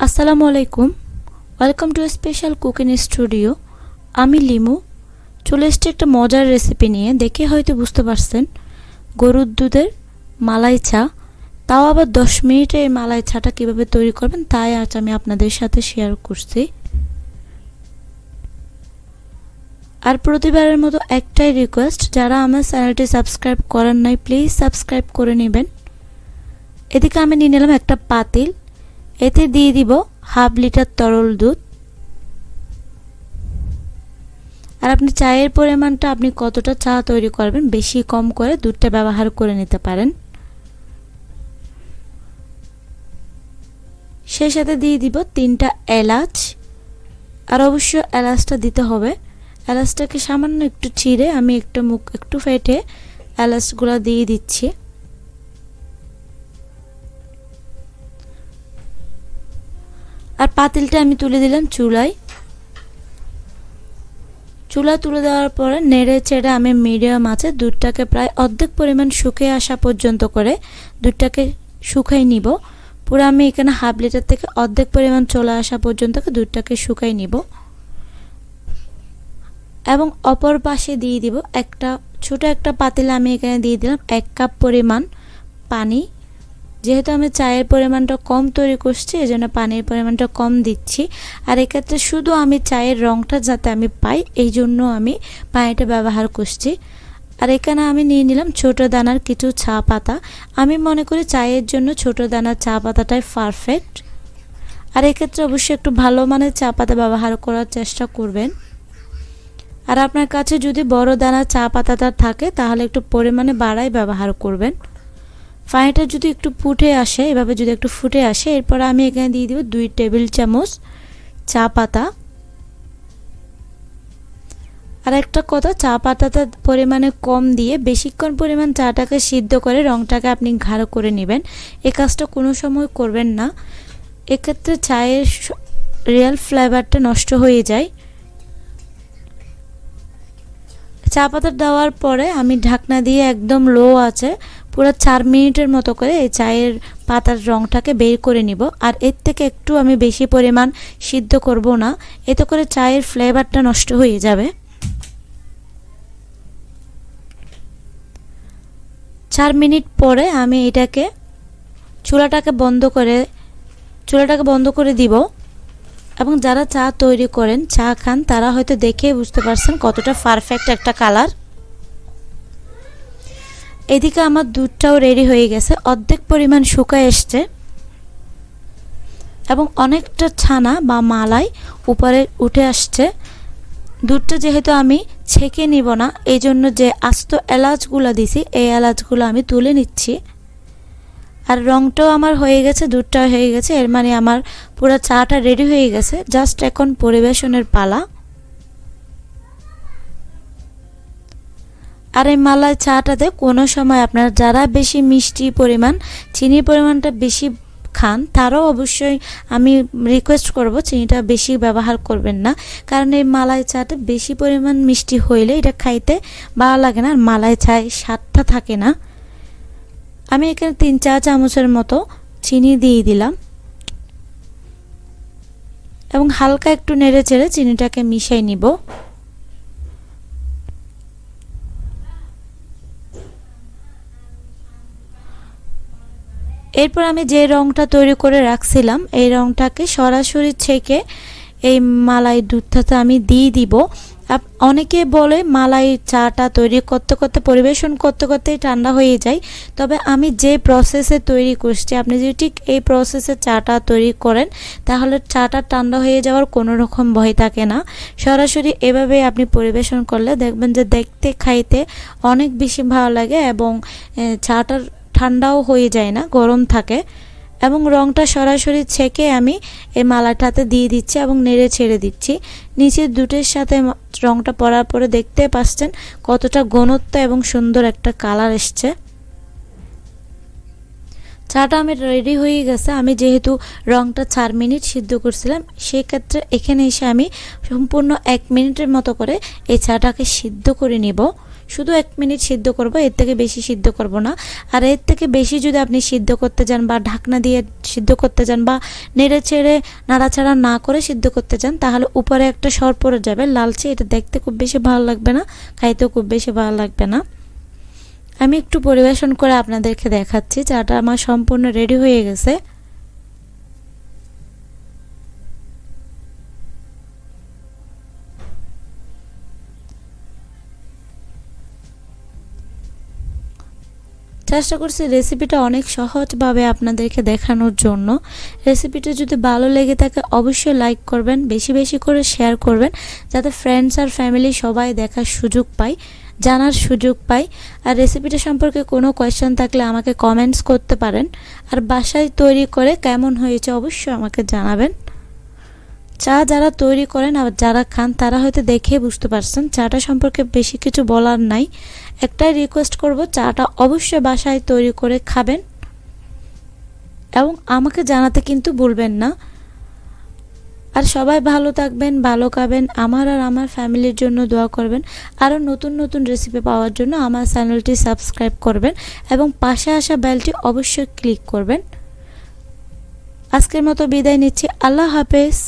আসসালামু আলাইকুম, welcome to special cooking studio. আমি লিমু চলে এসেছি একটা মজার রেসিপি নিয়ে। দেখে হয়তো বুঝতে পারছেন, গরুর দুধের মালাই চা, তাও আবার 10 মিনিটে এই মালাই চাটা কীভাবে তৈরি করবেন তাই আজ আমি আপনাদের সাথে শেয়ার করছি। আর প্রতিবারের মতো একটাই রিকোয়েস্ট, যারা আমার চ্যানেলটি সাবস্ক্রাইব করেন নাই প্লিজ সাবস্ক্রাইব করে নেবেন। এদিকে আমি নিয়ে নিলাম একটা পাতিল, এতে দিয়ে দিব হাফ লিটার তরল দুধ। আর আপনি চায়ের পরিমাণটা আপনি কতটা চা তৈরি করবেন বেশি কম করে দুধটা ব্যবহার করে নিতে পারেন। সেই সাথে দিয়ে দিব 3টা এলাচ, আর অবশ্য এলাচটা দিতে হবে। এলাচটাকে সামান্য একটু ছিঁড়ে আমি একটু ফেটে এলাচগুলো দিয়ে দিচ্ছি। আর পাতিলটা আমি তুলে দিলাম চুলায়। তুলে দেওয়ার পরে নেড়ে চেড়ে আমি মিডিয়াম আঁচে দুধটাকে প্রায় অর্ধেক পরিমাণ শুকিয়ে আসা পর্যন্ত করে দুধটাকে শুকাই নিব। পুরো আমি এখানে হাফ লিটার থেকে অর্ধেক পরিমাণ চলে আসা পর্যন্ত দুধটাকে শুকাই নিব। এবং অপর পাশে দিয়ে দিব ছোট একটা পাতিলে আমি এখানে দিয়ে দিলাম 1 কাপ পরিমাণ পানি। যেহেতু আমি চায়ের পরিমাণটা কম তৈরি করছি এজন্য পানির পরিমাণটা কম দিচ্ছি। আর এক্ষেত্রে শুধু আমি চায়ের রঙটা যাতে আমি পাই এই জন্য আমি পানিটা ব্যবহার করছি। আর এখানে আমি নিয়ে নিলাম ছোট দানার কিছু চা পাতা। আমি মনে করি চায়ের জন্য ছোট দানার চা পাতাটাই পারফেক্ট। আর এক্ষেত্রে অবশ্যই একটু ভালো মানের চা পাতা ব্যবহার করার চেষ্টা করবেন। আর আপনার কাছে যদি বড় দানার চা পাতাটা থাকে তাহলে একটু পরিমাণে বাড়াই ব্যবহার করবেন। পানিটা যদি একটু ফুটে আসে, এভাবে যদি একটু ফুটে আসে, এরপর আমি এখানে দিয়ে দিব 2 টেবিল চামচ চা পাতা। আর একটা কথা, চা পাতাটা পরিমাণে কম দিয়ে বেশিক্ষণ পরিমাণ চাটাকে সিদ্ধ করে রংটাকে আপনি গাঢ় করে নেবেন। এই কাজটা কোনো সময় করবেন না, এক্ষেত্রে চায়ের রিয়েল ফ্লেভারটা নষ্ট হয়ে যায়। চা পাতা দেওয়ার পরে আমি ঢাকনা দিয়ে একদম লো আছে পুরো 4 মিনিটের মতো করে এই চায়ের পাতার রংটাকে বের করে নিব। আর এর থেকে একটু আমি বেশি পরিমাণ সিদ্ধ করব না, এতে করে চায়ের ফ্লেভারটা নষ্ট হয়ে যাবে। 4 মিনিট পরে আমি এটাকে চুলাটাকে বন্ধ করে দিব। এবং যারা চা তৈরি করেন, চা খান, তারা হয়তো দেখেই বুঝতে পারছেন কতটা পারফেক্ট একটা কালার। এদিকে আমার দুধটাও রেডি হয়ে গেছে, অর্ধেক পরিমাণ শুকায় এসছে এবং অনেকটা ছানা বা মালাই উপরে উঠে আসছে। দুধটা যেহেতু আমি ছেঁকে নিব না এই জন্য যে আস্ত এলাচগুলো দিছি এই এলাচগুলো আমি তুলে নিচ্ছি। আর রংটাও আমার হয়ে গেছে, দুধটাও হয়ে গেছে, এর মানে আমার পুরো চাটা রেডি হয়ে গেছে। জাস্ট এখন পরিবেশনের পালা। আর এই মালাই চাটাতে কোনো সময় আপনারা যারা বেশি মিষ্টি পরিমাণ, চিনির পরিমাণটা বেশি খান, তারাও অবশ্যই আমি রিকোয়েস্ট করব চিনিটা বেশি ব্যবহার করবেন না, কারণ এই মালাই চাটা বেশি পরিমাণ মিষ্টি হইলে এটা খাইতে ভালো লাগে না, আর মালাই চায় স্বাদটা থাকে না। আমি এখানে 3-4 চামচের মতো চিনি দিয়ে দিলাম এবং হালকা একটু নেড়ে চেড়ে চিনিটাকে মিশিয়ে নিব। এরপর আমি যে রংটা তৈরি করে রাখছিলাম এই রংটাকে সরাসরি ছেঁকে এই মালাই দুধটাতে আমি দিয়ে দিব। অনেকে বলে মালাই চাটা তৈরি করতে করতে পরিবেশন করতে করতেই ঠান্ডা হয়ে যায়, তবে আমি যে প্রসেসে তৈরি করছি আপনি যদি ঠিক এই প্রসেসে চাটা তৈরি করেন তাহলে চাটা ঠান্ডা হয়ে যাওয়ার কোনো রকম ভয় থাকে না। সরাসরি এভাবে আপনি পরিবেশন করলে দেখবেন যে দেখতে খাইতে অনেক বেশি ভালো লাগে এবং চাটা ঠান্ডাও হয়ে যায় না, গরম থাকে। এবং রংটা সরাসরি ছেঁকে আমি এই মালাটাতে দিয়ে দিচ্ছি এবং নেড়ে ছেড়ে দিচ্ছি। নিচে দুধের সাথে রংটা পড়ার পরে দেখতে পাচ্ছেন কতটা ঘনত্ব এবং সুন্দর একটা কালার এসছে। চাটা আমি রেডি হয়ে গেছে। আমি যেহেতু রংটা 4 মিনিট সিদ্ধ করছিলাম সেই ক্ষেত্রে এখানে এসে আমি সম্পূর্ণ 1 মিনিটের মতো করে এই চাটাকে সিদ্ধ করে নিব। শুধু 1 মিনিট সিদ্ধ করব, এর থেকে বেশি সিদ্ধ করব না। আর এর থেকে বেশি যদি আপনি সিদ্ধ করতে যান বা ঢাকনা দিয়ে সিদ্ধ করতে যান বা নেড়ে ছেড়ে নাড়াচাড়া না করে সিদ্ধ করতে যান, তাহলে উপরে একটা সর পড়ে যাবে লালচে, এটা দেখতে খুব বেশি ভালো লাগবে না, খাইতেও খুব বেশি ভালো লাগবে না। আমি একটু পরিবেশন করে আপনাদেরকে দেখাচ্ছি। চাটা আমার সম্পূর্ণ রেডি হয়ে গেছে। চেষ্টা করছি রেসিপিটা অনেক সহজভাবে আপনাদেরকে দেখানোর জন্য। রেসিপিটা যদি ভালো লেগে থাকে অবশ্যই লাইক করবেন, বেশি বেশি করে শেয়ার করবেন, যাতে ফ্রেন্ডস আর ফ্যামিলি সবাই দেখার সুযোগ পায়, জানার সুযোগ পায়। আর রেসিপিটা সম্পর্কে কোনো কোয়েশ্চেন থাকলে আমাকে কমেন্টস করতে পারেন। আর বাসায় তৈরি করে কেমন হয়েছে অবশ্যই আমাকে জানাবেন। চা যারা তৈরি করেন আর যারা খান তারা হয়তো দেখে বুঝতে পারছেন, চাটা সম্পর্কে বেশি কিছু বলার নাই। একটাই রিকোয়েস্ট করব, চাটা অবশ্যই বাসায় তৈরি করে খাবেন এবং আমাকে জানাতে কিন্তু ভুলবেন না। আর সবাই ভালো থাকবেন, ভালো খাবেন, আমার আর আমার ফ্যামিলির জন্য দোয়া করবেন। আরও নতুন নতুন রেসিপি পাওয়ার জন্য আমার চ্যানেলটি সাবস্ক্রাইব করবেন এবং পাশে আসা বেলটি অবশ্যই ক্লিক করবেন। আজকের মতো বিদায় নিচ্ছি, আল্লাহ হাফেজ।